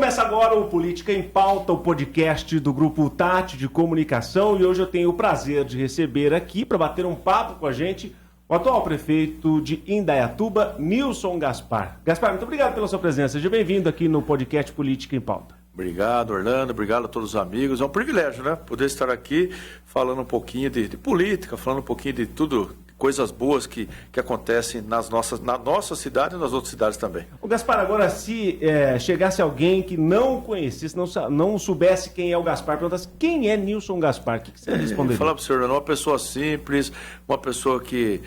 Começa agora o Política em Pauta, o podcast do Grupo Tati de Comunicação, e hoje eu tenho o prazer de receber aqui, para bater um papo com a gente, o atual prefeito de Indaiatuba, Nilson Gaspar. Gaspar, muito obrigado pela sua presença. Seja bem-vindo aqui no podcast Política em Pauta. Obrigado, Orlando. Obrigado a todos os amigos. É um privilégio, né? Poder estar aqui falando um pouquinho de política, falando um pouquinho de tudo, coisas boas que acontecem na nossa cidade e nas outras cidades também. O Gaspar, agora se chegasse alguém que não conhecesse, não soubesse quem é o Gaspar, perguntasse quem é Nilson Gaspar, o que você responderia? Falar para o senhor, Orlando, uma pessoa simples, uma pessoa que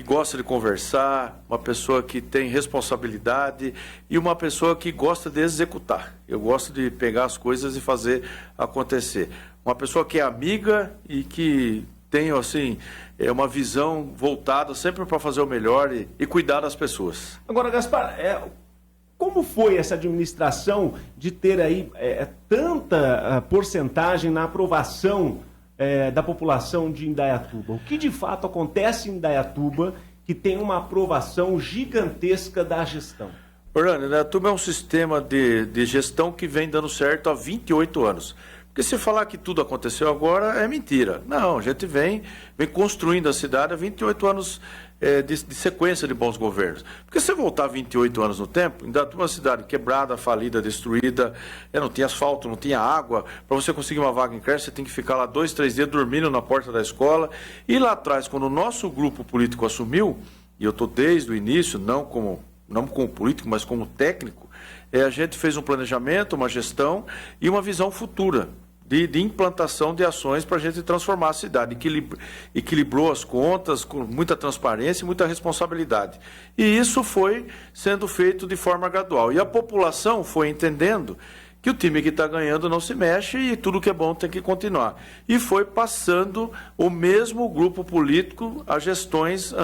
gosta de conversar, uma pessoa que tem responsabilidade e uma pessoa que gosta de executar. Eu gosto de pegar as coisas e fazer acontecer. Uma pessoa que é amiga e que tem, assim, uma visão voltada sempre para fazer o melhor e cuidar das pessoas. Agora, Gaspar, como foi essa administração de ter aí tanta porcentagem na aprovação da população de Indaiatuba? O que de fato acontece em Indaiatuba que tem uma aprovação gigantesca da gestão? Orlando, Indaiatuba é um sistema de gestão que vem dando certo há 28 anos. Porque se falar que tudo aconteceu agora é mentira. Não, a gente vem construindo a cidade há 28 anos de sequência de bons governos. Porque se voltar 28 anos no tempo, ainda uma cidade quebrada, falida, destruída, não tinha asfalto, não tinha água. Para você conseguir uma vaga em creche, você tem que ficar lá 2, 3 dias dormindo na porta da escola. E lá atrás, quando o nosso grupo político assumiu, e eu estou desde o início, não como político, mas como técnico, a gente fez um planejamento, uma gestão e uma visão futura de implantação de ações para a gente transformar a cidade. Equilibrou as contas com muita transparência e muita responsabilidade. E isso foi sendo feito de forma gradual. E a população foi entendendo que o time que está ganhando não se mexe e tudo que é bom tem que continuar. E foi passando o mesmo grupo político a gestões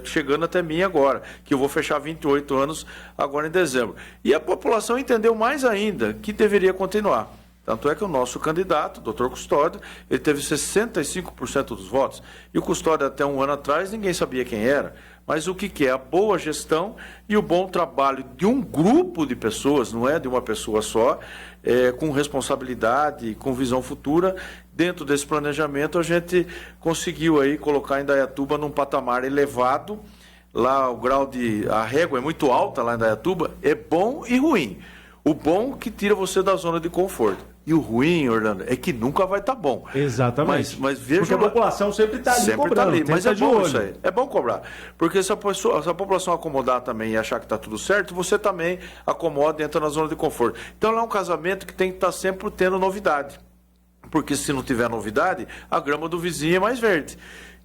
chegando até mim agora, que eu vou fechar 28 anos agora em dezembro. E a população entendeu mais ainda que deveria continuar. Tanto é que o nosso candidato, o Dr. Custódio, ele teve 65% dos votos. E o Custódio, até um ano atrás, ninguém sabia quem era. Mas o que é a boa gestão e o bom trabalho de um grupo de pessoas, não é de uma pessoa só, com responsabilidade, com visão futura. Dentro desse planejamento, a gente conseguiu aí colocar Indaiatuba num patamar elevado. Lá a régua é muito alta lá em Indaiatuba, é bom e ruim. O bom que tira você da zona de conforto. E o ruim, Orlando, é que nunca vai estar bom. Exatamente. Mas veja, porque a população sempre está ali sempre cobrando. Tá ali, mas é de bom olho. isso aí. É bom cobrar. Porque se a população acomodar também e achar que está tudo certo, você também acomoda e entra na zona de conforto. Então lá é um casamento que tem que estar sempre tendo novidade. Porque se não tiver novidade, a grama do vizinho é mais verde.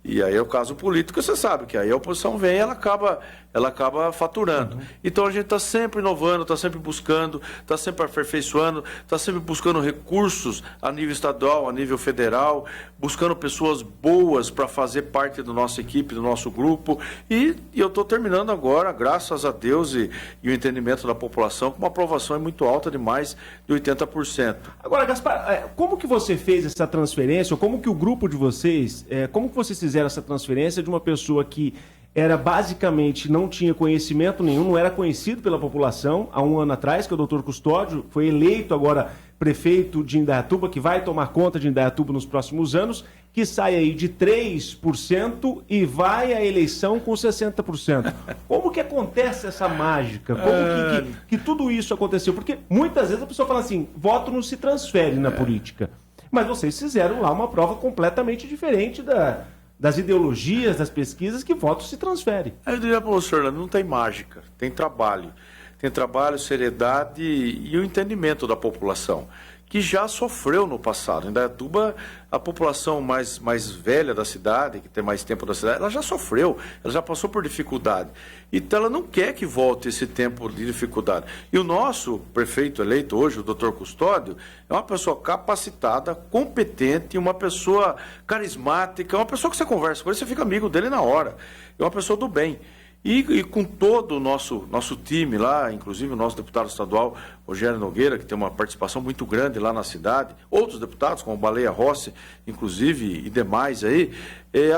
E aí é o caso político, você sabe que aí a oposição vem e ela acaba faturando. Então a gente está sempre inovando, está sempre buscando, está sempre aperfeiçoando, está sempre buscando recursos a nível estadual, a nível federal, buscando pessoas boas para fazer parte da nossa equipe, do nosso grupo. E eu estou terminando agora, graças a Deus e o entendimento da população, com uma aprovação muito alta de mais de 80%. Agora, Gaspar, como que você fez essa transferência, ou como que o grupo de vocês, como que vocês fizeram essa transferência de uma pessoa que era basicamente, não tinha conhecimento nenhum, não era conhecido pela população há um ano atrás, que é o Dr. Custódio, foi eleito agora prefeito de Indaiatuba, que vai tomar conta de Indaiatuba nos próximos anos, que sai aí de 3% e vai à eleição com 60%. Como que acontece essa mágica? Como que tudo isso aconteceu? Porque muitas vezes a pessoa fala assim, voto não se transfere na política. Mas vocês fizeram lá uma prova completamente diferente das ideologias, das pesquisas, que voto se transfere. Eu diria para o senhor, não tem mágica, tem trabalho. Tem trabalho, seriedade e o entendimento da população, que já sofreu no passado. Em Indaiatuba, a população mais velha da cidade, que tem mais tempo da cidade, ela já sofreu, ela já passou por dificuldade. Então ela não quer que volte esse tempo de dificuldade. E o nosso prefeito eleito hoje, o Dr. Custódio, é uma pessoa capacitada, competente, uma pessoa carismática, uma pessoa que você conversa com ele, você fica amigo dele na hora. É uma pessoa do bem. E com todo o nosso time lá, inclusive o nosso deputado estadual, Rogério Nogueira, que tem uma participação muito grande lá na cidade, outros deputados, como Baleia Rossi, inclusive, e demais aí,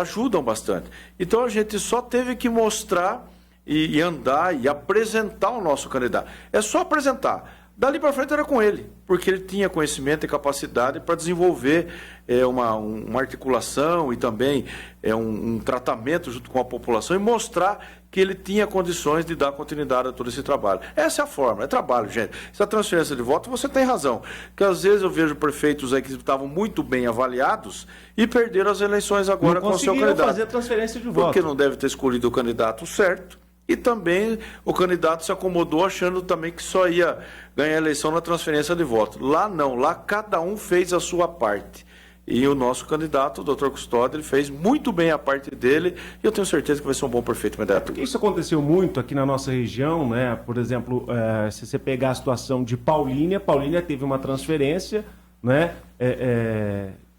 ajudam bastante. Então a gente só teve que mostrar e andar e apresentar o nosso candidato. É só apresentar. Dali para frente era com ele, porque ele tinha conhecimento e capacidade para desenvolver uma articulação e também um tratamento junto com a população e mostrar que ele tinha condições de dar continuidade a todo esse trabalho. Essa é a forma, é trabalho, gente. Essa transferência de voto, você tem razão, porque às vezes eu vejo prefeitos aí que estavam muito bem avaliados e perderam as eleições agora com o seu candidato. Não fazer transferência de voto. Porque não deve ter escolhido o candidato certo. E também o candidato se acomodou achando também que só ia ganhar a eleição na transferência de voto. Lá não, lá cada um fez a sua parte. E o nosso candidato, o doutor Custódio, ele fez muito bem a parte dele e eu tenho certeza que vai ser um bom prefeito imediato. Isso aconteceu muito aqui na nossa região, né? Por exemplo, se você pegar a situação de Paulínia teve uma transferência, né?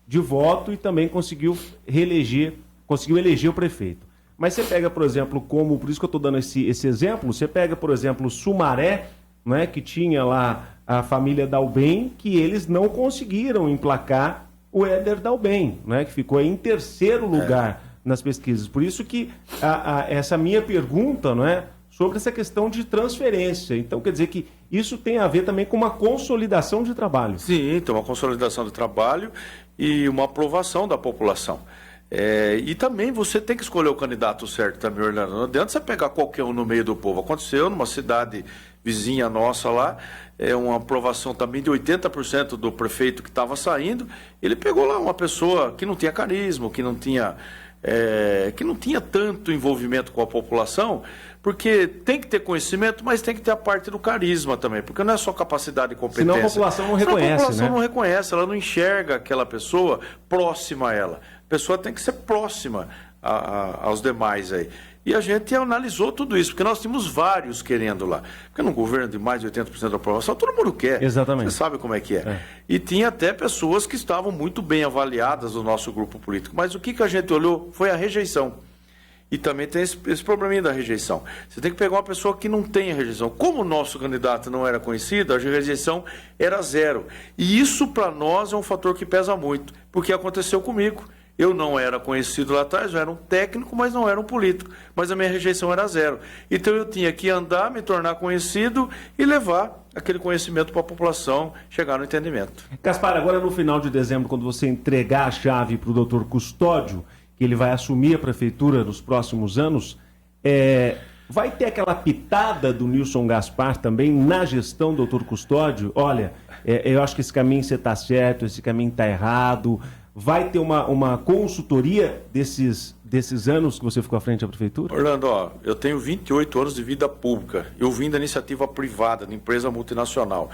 De voto e também conseguiu eleger o prefeito. Mas você pega, por exemplo, por isso que eu estou dando esse exemplo, você pega, por exemplo, Sumaré, né, que tinha lá a família Dalben, que eles não conseguiram emplacar o Éder Dalben, né, que ficou em terceiro lugar nas pesquisas. Por isso que essa minha pergunta, né, sobre essa questão de transferência. Então, quer dizer que isso tem a ver também com uma consolidação de trabalho. Sim, então, uma consolidação de trabalho e uma aprovação da população. E também você tem que escolher o candidato certo também, Orlando. Não adianta você pegar qualquer um no meio do povo. Aconteceu numa cidade vizinha nossa lá, uma aprovação também de 80% do prefeito que estava saindo. Ele pegou lá uma pessoa que não tinha carisma, que não tinha tanto envolvimento com a população, porque tem que ter conhecimento, mas tem que ter a parte do carisma também, porque não é só capacidade e competência. Senão a população não reconhece, a população né? não reconhece, ela não enxerga aquela pessoa próxima a ela. A pessoa tem que ser próxima aos demais aí. E a gente analisou tudo isso, porque nós tínhamos vários querendo lá. Porque num governo de mais de 80% da aprovação, todo mundo quer. Exatamente. Você sabe como é que é. E tinha até pessoas que estavam muito bem avaliadas no nosso grupo político. Mas o que a gente olhou foi a rejeição. E também tem esse probleminha da rejeição. Você tem que pegar uma pessoa que não tenha rejeição. Como o nosso candidato não era conhecido, a rejeição era 0. E isso, para nós, é um fator que pesa muito. Porque aconteceu comigo. Eu não era conhecido lá atrás, eu era um técnico, mas não era um político. Mas a minha rejeição era 0. Então eu tinha que andar, me tornar conhecido e levar aquele conhecimento para a população chegar no entendimento. Gaspar, agora no final de dezembro, quando você entregar a chave para o doutor Custódio, que ele vai assumir a prefeitura nos próximos anos, vai ter aquela pitada do Nilson Gaspar também na gestão do doutor Custódio? Olha, eu acho que esse caminho você está certo, esse caminho está errado. Vai ter uma consultoria desses anos que você ficou à frente da prefeitura? Orlando, eu tenho 28 anos de vida pública. Eu vim da iniciativa privada, de empresa multinacional.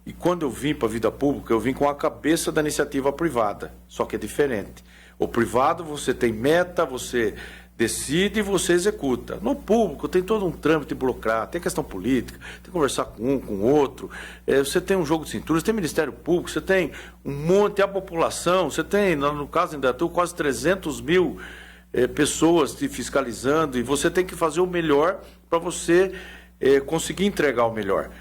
E quando eu vim para a vida pública, eu vim com a cabeça da iniciativa privada. Só que é diferente. O privado, você tem meta, você decide e você executa. No público, tem todo um trâmite burocrático, tem questão política, tem que conversar com um, com o outro. Você tem um jogo de cintura, você tem Ministério Público, você tem um monte, a população, você tem, no caso ainda estou quase 300 mil pessoas te fiscalizando e você tem que fazer o melhor para você conseguir entregar o melhor.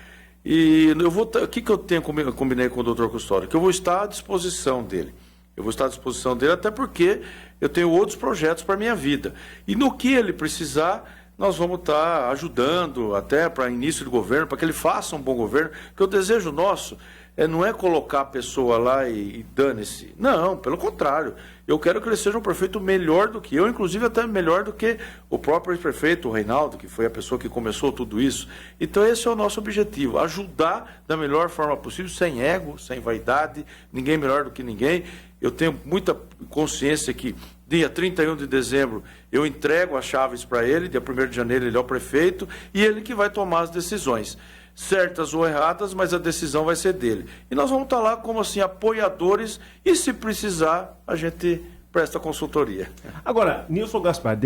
E o que eu combinei com o doutor Custódio? Que eu vou estar à disposição dele. Eu vou estar à disposição dele até porque eu tenho outros projetos para a minha vida. E no que ele precisar, nós vamos estar ajudando até para início do governo, para que ele faça um bom governo. Porque o desejo nosso não é colocar a pessoa lá e dane-se. Não, pelo contrário. Eu quero que ele seja um prefeito melhor do que eu, inclusive até melhor do que o próprio ex-prefeito, o Reinaldo, que foi a pessoa que começou tudo isso. Então esse é o nosso objetivo, ajudar da melhor forma possível, sem ego, sem vaidade, ninguém melhor do que ninguém. Eu tenho muita consciência que dia 31 de dezembro eu entrego as chaves para ele, dia 1º de janeiro ele é o prefeito e ele que vai tomar as decisões. Certas ou erradas, mas a decisão vai ser dele. E nós vamos estar lá como assim, apoiadores e se precisar, a gente presta consultoria. Agora, Nilson Gaspar,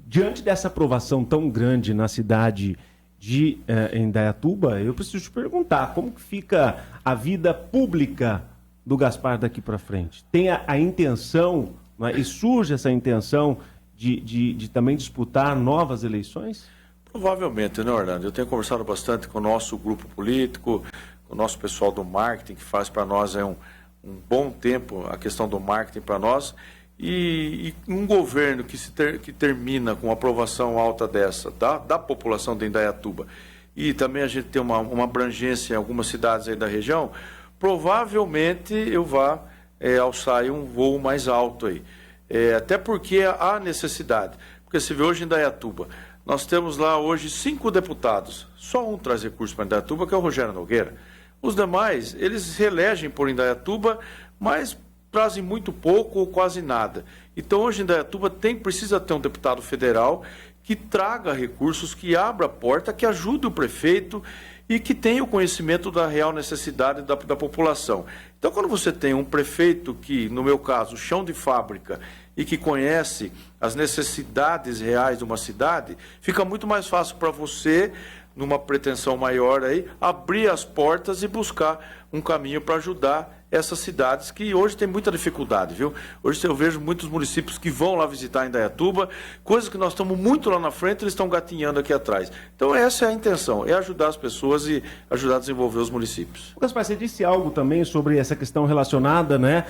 diante dessa aprovação tão grande na cidade de Indaiatuba, eu preciso te perguntar, como que fica a vida pública do Gaspar daqui para frente? Tem a intenção, né, e surge essa intenção de também disputar novas eleições? Provavelmente, né, Orlando? Eu tenho conversado bastante com o nosso grupo político, com o nosso pessoal do marketing, que faz para nós um bom tempo a questão do marketing para nós, e um governo que termina com uma aprovação alta dessa, da população de Indaiatuba, e também a gente tem uma abrangência em algumas cidades aí da região, provavelmente eu vá alçar um voo mais alto aí. Até porque há necessidade. Porque você vê hoje em Indaiatuba, nós temos lá hoje 5 deputados. Só um traz recurso para Indaiatuba, que é o Rogério Nogueira. Os demais, eles se elegem por Indaiatuba, mas trazem muito pouco ou quase nada. Então hoje em Indaiatuba precisa ter um deputado federal que traga recursos, que abra a porta, que ajude o prefeito e que tenha o conhecimento da real necessidade da população. Então, quando você tem um prefeito que, no meu caso, chão de fábrica, e que conhece as necessidades reais de uma cidade, fica muito mais fácil para você, numa pretensão maior aí, abrir as portas e buscar um caminho para ajudar essas cidades que hoje tem muita dificuldade, viu? Hoje eu vejo muitos municípios que vão lá visitar Indaiatuba, coisas que nós estamos muito lá na frente, eles estão gatinhando aqui atrás. Então essa é a intenção, é ajudar as pessoas e ajudar a desenvolver os municípios. Gaspar, você disse algo também sobre essa questão relacionada, né,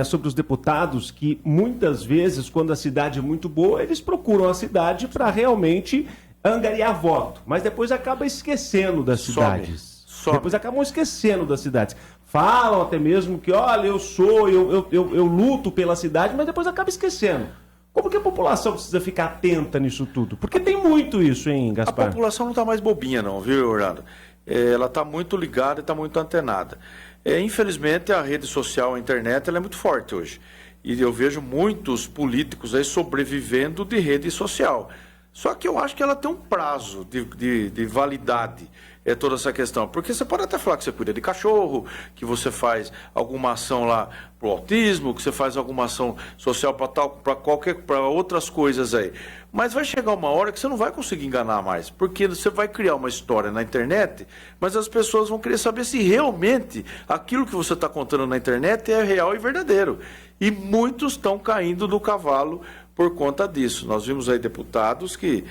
sobre os deputados, que muitas vezes, quando a cidade é muito boa, eles procuram a cidade para realmente angariar voto, mas depois acaba esquecendo das cidades. Some. Depois acabam esquecendo das cidades. Falam até mesmo que, olha, eu luto pela cidade, mas depois acaba esquecendo. Como que a população precisa ficar atenta nisso tudo? Porque tem muito isso, hein, Gaspar? A população não está mais bobinha não, viu, Orlando? Ela está muito ligada e está muito antenada. Infelizmente, a rede social, a internet, ela é muito forte hoje. E eu vejo muitos políticos aí sobrevivendo de rede social. Só que eu acho que ela tem um prazo de validade, toda essa questão. Porque você pode até falar que você cuida de cachorro, que você faz alguma ação lá para o autismo, que você faz alguma ação social para outras coisas aí. Mas vai chegar uma hora que você não vai conseguir enganar mais, porque você vai criar uma história na internet, mas as pessoas vão querer saber se realmente aquilo que você está contando na internet é real e verdadeiro. E muitos estão caindo do cavalo por conta disso. Nós vimos aí deputados que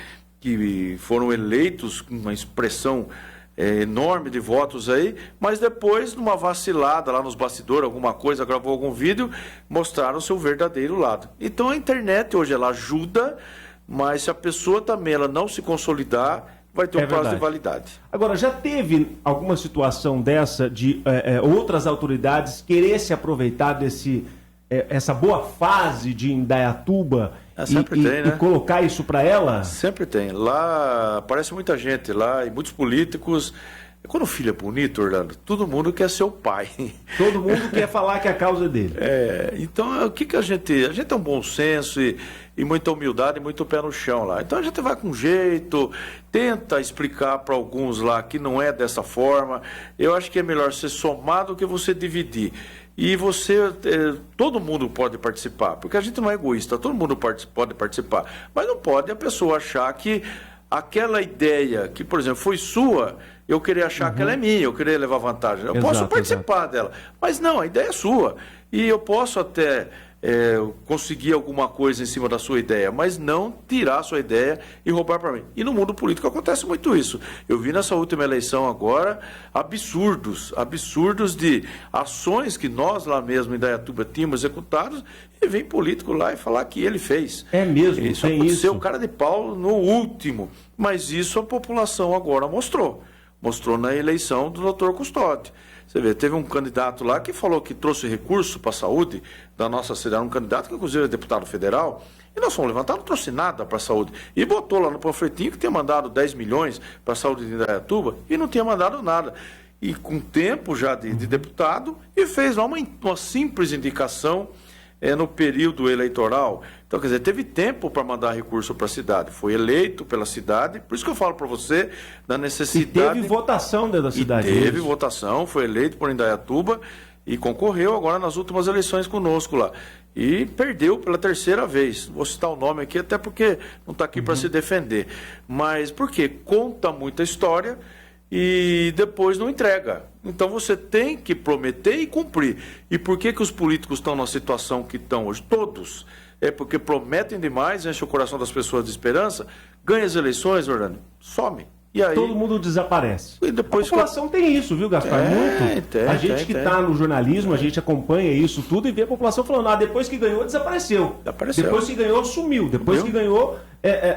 foram eleitos com uma expressão enorme de votos aí, mas depois, numa vacilada lá nos bastidores, alguma coisa, gravou algum vídeo, mostraram o seu verdadeiro lado. Então a internet hoje ela ajuda, mas se a pessoa também ela não se consolidar, vai ter um prazo de validade. Agora, já teve alguma situação dessa de outras autoridades querer se aproveitar essa boa fase de Indaiatuba e colocar isso para ela? Sempre tem. Lá aparece muita gente lá e muitos políticos. Quando o filho é bonito, Orlando, todo mundo quer ser o pai. Todo mundo quer falar que a causa é dele. Então, o que a gente... A gente tem um bom senso e muita humildade e muito pé no chão lá. Então, a gente vai com jeito, tenta explicar para alguns lá que não é dessa forma. Eu acho que é melhor você somar do que você dividir. E todo mundo pode participar, porque a gente não é egoísta, todo mundo pode participar. Mas não pode a pessoa achar que aquela ideia que, por exemplo, foi sua, eu querer achar que ela é minha, eu querer levar vantagem. Eu posso participar dela, mas não, a ideia é sua. E eu posso até conseguir alguma coisa em cima da sua ideia, mas não tirar a sua ideia e roubar para mim. E no mundo político acontece muito isso. Eu vi nessa última eleição agora absurdos de ações que nós lá mesmo em Indaiatuba tínhamos executados e vem político lá e falar que ele fez. É mesmo, isso aconteceu, cara de pau no último. Mas isso a população agora mostrou na eleição do Dr. Custódio. Você vê, teve um candidato lá que falou que trouxe recurso para a saúde da nossa cidade, um candidato que inclusive é deputado federal, e nós fomos levantar, não trouxe nada para a saúde. E botou lá no panfletinho que tinha mandado 10 milhões para a saúde de Indaiatuba e não tinha mandado nada. E com tempo já de deputado, e fez lá uma simples indicação no período eleitoral. Então, quer dizer, teve tempo para mandar recurso para a cidade. Foi eleito pela cidade. Por isso que eu falo para você da necessidade... E teve votação dentro da cidade. Teve votação, foi eleito por Indaiatuba e concorreu agora nas últimas eleições conosco lá. E perdeu pela 3ª vez. Vou citar o nome aqui, até porque não está aqui para se defender. Mas por quê? Conta muita história e depois não entrega. Então você tem que prometer e cumprir. E por que os políticos estão na situação que estão hoje? Todos. É porque prometem demais, enchem o coração das pessoas de esperança, ganha as eleições, Orlando, some. E aí, todo mundo desaparece. E depois a população tem isso, viu, Gaspar? Muito. A gente que está no jornalismo, a gente acompanha isso tudo e vê a população falando, depois que ganhou, desapareceu. Depois que ganhou, sumiu. Depois que ganhou,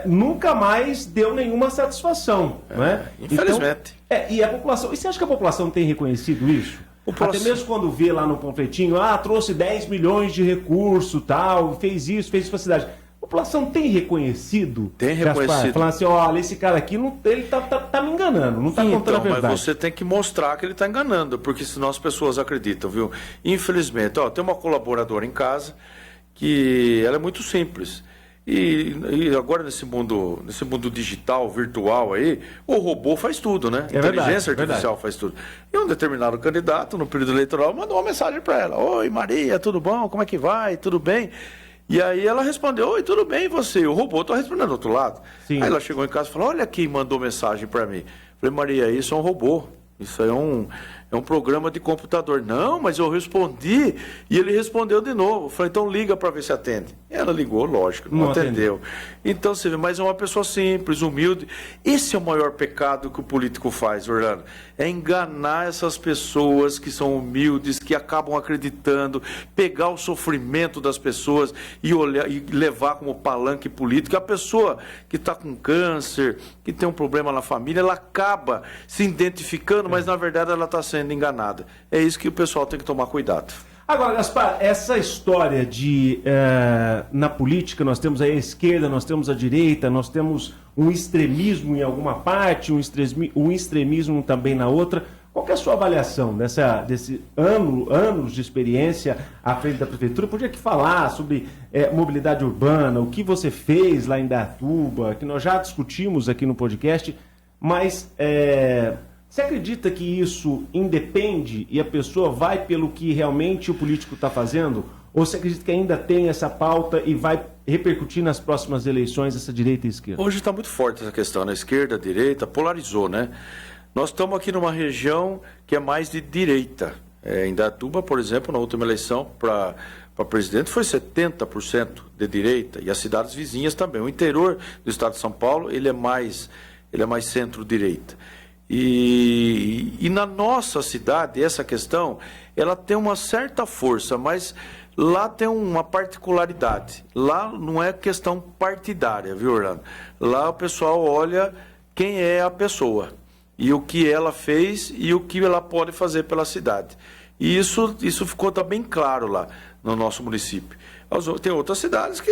nunca mais deu nenhuma satisfação. Né? Infelizmente. Então, e a população. E você acha que a população tem reconhecido isso? Até mesmo quando vê lá no panfletinho, trouxe 10 milhões de recurso, tal, fez isso para a cidade. A população tem reconhecido? Tem reconhecido. Gaspar, falando assim, olha, esse cara aqui, ele tá me enganando, não está contando a verdade. Mas você tem que mostrar que ele está enganando, porque senão as pessoas acreditam, viu? Infelizmente, tem uma colaboradora em casa que ela é muito simples. E agora nesse mundo digital, virtual aí, o robô faz tudo, né? Inteligência artificial faz tudo. E um determinado candidato, no período eleitoral, mandou uma mensagem para ela. Oi, Maria, tudo bom? Como é que vai? Tudo bem? E aí ela respondeu, oi, tudo bem, e você? E o robô está respondendo do outro lado. Sim. Aí ela chegou em casa e falou, olha quem mandou mensagem para mim. Falei, Maria, isso é um robô. Isso é um programa de computador. Não, mas eu respondi e ele respondeu de novo. Falei, então liga para ver se atende. Ela ligou, lógico, não atendeu. Então você vê, mas é uma pessoa simples, humilde. Esse é o maior pecado que o político faz, Orlando. É enganar essas pessoas que são humildes, que acabam acreditando, pegar o sofrimento das pessoas e olhar e levar como palanque político. A pessoa que está com câncer, que tem um problema na família, ela acaba se identificando, mas na verdade ela está sendo enganada. É isso que o pessoal tem que tomar cuidado. Agora, Gaspar, essa história de, na política, nós temos aí a esquerda, nós temos a direita, nós temos um extremismo em alguma parte, um extremismo também na outra. Qual que é a sua avaliação desse anos de experiência à frente da prefeitura? Podia aqui falar sobre mobilidade urbana, o que você fez lá em Indaiatuba, que nós já discutimos aqui no podcast, mas... Você acredita que isso independe e a pessoa vai pelo que realmente o político está fazendo? Ou você acredita que ainda tem essa pauta e vai repercutir nas próximas eleições essa direita e esquerda? Hoje está muito forte essa questão, né? Esquerda, direita, polarizou, né? Nós estamos aqui numa região que é mais de direita. Em Indaiatuba, por exemplo, na última eleição para presidente foi 70% de direita e as cidades vizinhas também. O interior do estado de São Paulo, ele é mais centro-direita. E na nossa cidade, essa questão, ela tem uma certa força, mas lá tem uma particularidade. Lá não é questão partidária, viu, Orlando? Lá o pessoal olha quem é a pessoa, e o que ela fez e o que ela pode fazer pela cidade. E isso ficou bem claro lá no nosso município. Tem outras cidades que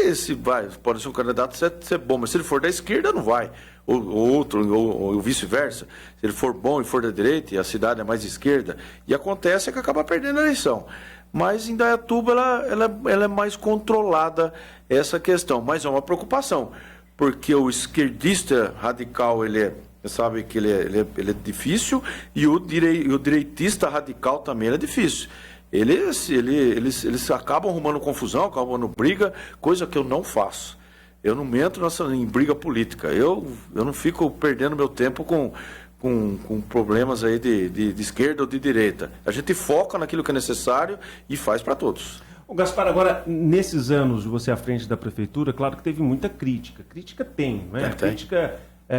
pode ser um candidato ser bom, mas se ele for da esquerda, não vai. Ou vice-versa. Se ele for bom e for da direita e a cidade é mais de esquerda, e acontece que acaba perdendo a eleição. Mas em Indaiatuba ela é mais controlada essa questão, mas é uma preocupação, porque o esquerdista radical, você sabe que ele é difícil, e o direitista radical também é difícil. Eles acabam arrumando confusão, acabam arrumando briga, coisa que eu não faço. Eu não entro em briga política. Eu não fico perdendo meu tempo com problemas aí de esquerda ou de direita. A gente foca naquilo que é necessário e faz para todos. O Gaspar, agora, nesses anos de você à frente da prefeitura, claro que teve muita crítica. Crítica tem, né? Crítica,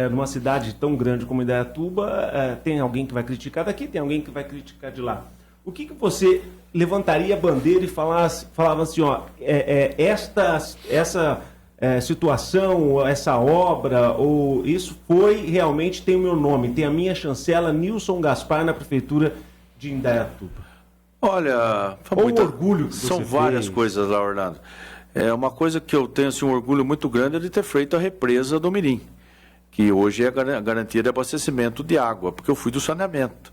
numa cidade tão grande como Indaiatuba, tem alguém que vai criticar daqui, tem alguém que vai criticar de lá. O que você levantaria a bandeira e falava assim, essa situação, essa obra, ou isso realmente tem o meu nome, tem a minha chancela, Nilson Gaspar, na prefeitura de Indaiatuba? Olha, orgulho que são várias coisas lá, Orlando. Uma coisa que eu tenho um orgulho muito grande é de ter feito a represa do Mirim, que hoje é a garantia de abastecimento de água, porque eu fui do saneamento.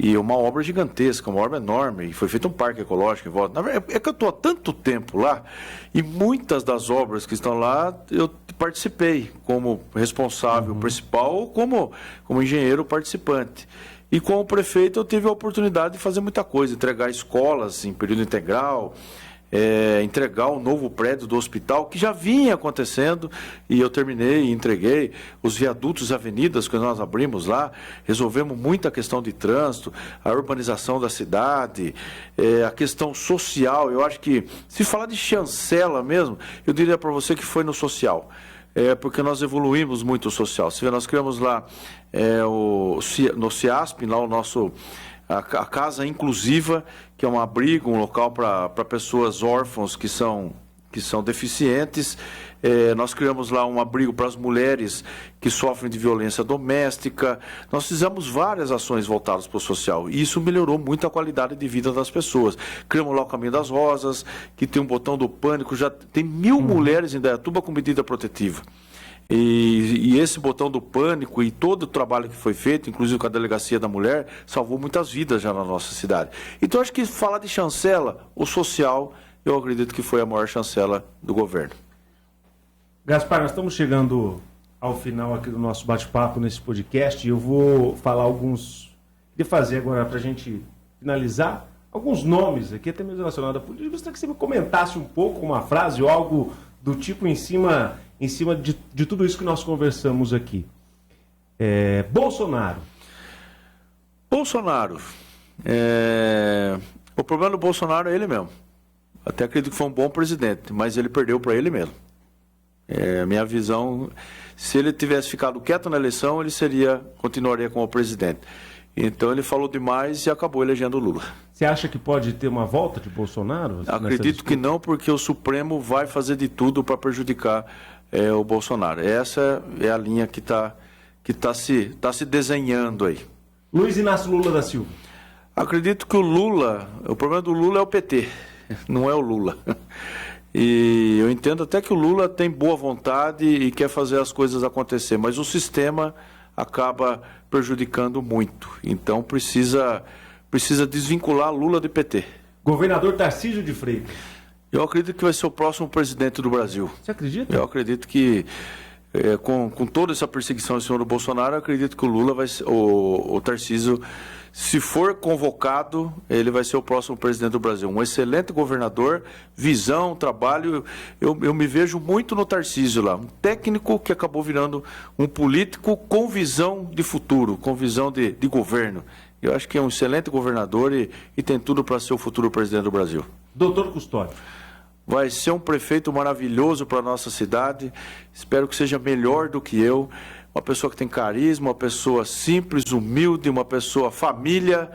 E uma obra gigantesca, uma obra enorme, e foi feito um parque ecológico em volta. É que eu estou há tanto tempo lá, e muitas das obras que estão lá, eu participei como responsável principal ou como engenheiro participante. E como prefeito eu tive a oportunidade de fazer muita coisa, entregar escolas em período integral, entregar o novo prédio do hospital, que já vinha acontecendo, e eu terminei e entreguei os viadutos e avenidas que nós abrimos lá, resolvemos muita questão de trânsito, a urbanização da cidade, a questão social. Eu acho que, se falar de chancela mesmo, eu diria para você que foi no social. porque nós evoluímos muito o social. Você vê, nós criamos lá no CIASP, lá a Casa Inclusiva, que é um abrigo, um local para pessoas órfãos que são deficientes. Nós criamos lá um abrigo para as mulheres que sofrem de violência doméstica. Nós fizemos várias ações voltadas para o social e isso melhorou muito a qualidade de vida das pessoas. Criamos lá o Caminho das Rosas, que tem um botão do pânico, já tem 1.000 mulheres em Indaiatuba com medida protetiva. E esse botão do pânico e todo o trabalho que foi feito, inclusive com a Delegacia da Mulher, salvou muitas vidas já na nossa cidade. Então, acho que falar de chancela, o social, eu acredito que foi a maior chancela do governo. Gaspar, nós estamos chegando ao final aqui do nosso bate-papo nesse podcast e eu vou falar queria fazer agora para a gente finalizar alguns nomes aqui, até mesmo relacionados à política. Eu gostaria que você me comentasse um pouco, uma frase ou algo do tipo em cima de tudo isso que nós conversamos aqui. Bolsonaro. O problema do Bolsonaro é ele mesmo. Até acredito que foi um bom presidente, mas ele perdeu para ele mesmo. A minha visão, se ele tivesse ficado quieto na eleição, ele continuaria como presidente. Então ele falou demais e acabou elegendo o Lula. Você acha que pode ter uma volta de Bolsonaro? Acredito que não, porque o Supremo vai fazer de tudo para prejudicar o Bolsonaro. Essa é a linha que tá se desenhando aí. Luiz Inácio Lula da Silva. Acredito que o problema do Lula é o PT, não é o Lula. E eu entendo até que o Lula tem boa vontade e quer fazer as coisas acontecer, mas o sistema acaba prejudicando muito. Então precisa desvincular Lula do PT. Governador Tarcísio de Freitas. Eu acredito que vai ser o próximo presidente do Brasil. Você acredita? Eu acredito que com toda essa perseguição em cima do Bolsonaro, eu acredito que o Lula vai ser, o Tarcísio, se for convocado, ele vai ser o próximo presidente do Brasil. Um excelente governador, visão, trabalho. Eu me vejo muito no Tarcísio lá. Um técnico que acabou virando um político com visão de futuro, com visão de governo. Eu acho que é um excelente governador e tem tudo para ser o futuro presidente do Brasil. Doutor Custódio. Vai ser um prefeito maravilhoso para a nossa cidade. Espero que seja melhor do que eu. Uma pessoa que tem carisma, uma pessoa simples, humilde, uma pessoa família.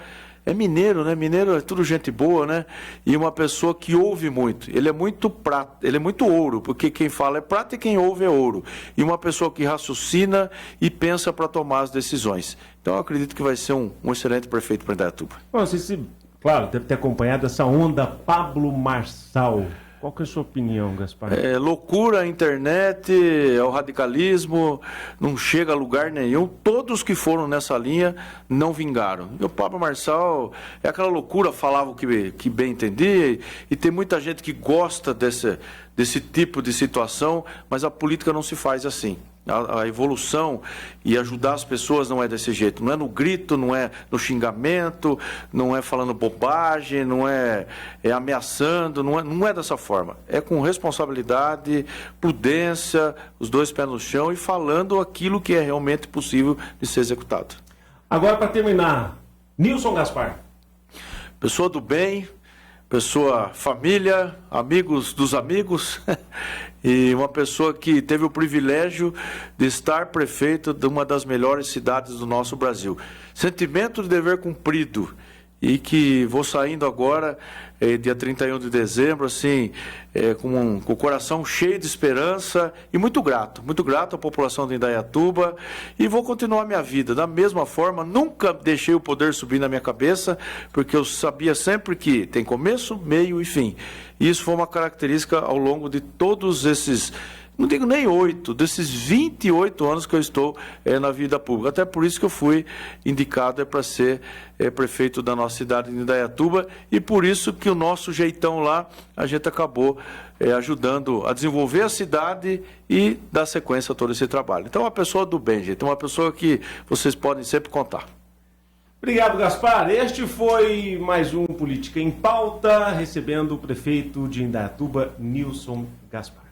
É mineiro, né? Mineiro é tudo gente boa, né? E uma pessoa que ouve muito. Ele é muito prata, ele é muito ouro, porque quem fala é prata e quem ouve é ouro. E uma pessoa que raciocina e pensa para tomar as decisões. Então eu acredito que vai ser um excelente prefeito para Indaiatuba. Bom, você, claro, deve ter acompanhado essa onda Pablo Marçal. Qual que é a sua opinião, Gaspar? Loucura a internet, é o radicalismo, não chega a lugar nenhum. Todos que foram nessa linha não vingaram. E o Pablo Marçal é aquela loucura, falava o que bem entendia, e tem muita gente que gosta desse tipo de situação, mas a política não se faz assim. A evolução e ajudar as pessoas não é desse jeito. Não é no grito, não é no xingamento, não é falando bobagem, não é ameaçando, não é dessa forma. É com responsabilidade, prudência, os dois pés no chão e falando aquilo que é realmente possível de ser executado. Agora, para terminar, Nilson Gaspar. Pessoa do bem, pessoa família, amigos dos amigos e uma pessoa que teve o privilégio de estar prefeito de uma das melhores cidades do nosso Brasil. Sentimento de dever cumprido e que vou saindo agora, dia 31 de dezembro, assim, com o coração cheio de esperança e muito grato à população de Indaiatuba e vou continuar minha vida da mesma forma. Nunca deixei o poder subir na minha cabeça, porque eu sabia sempre que tem começo, meio e fim. E isso foi uma característica ao longo de todos esses, não digo nem 8, desses 28 anos que eu estou na vida pública. Até por isso que eu fui indicado para ser prefeito da nossa cidade de Indaiatuba e por isso que o nosso jeitão lá, a gente acabou ajudando a desenvolver a cidade e dar sequência a todo esse trabalho. Então, uma pessoa do bem, gente, uma pessoa que vocês podem sempre contar. Obrigado, Gaspar. Este foi mais um Política em Pauta, recebendo o prefeito de Indaiatuba, Nilson Gaspar.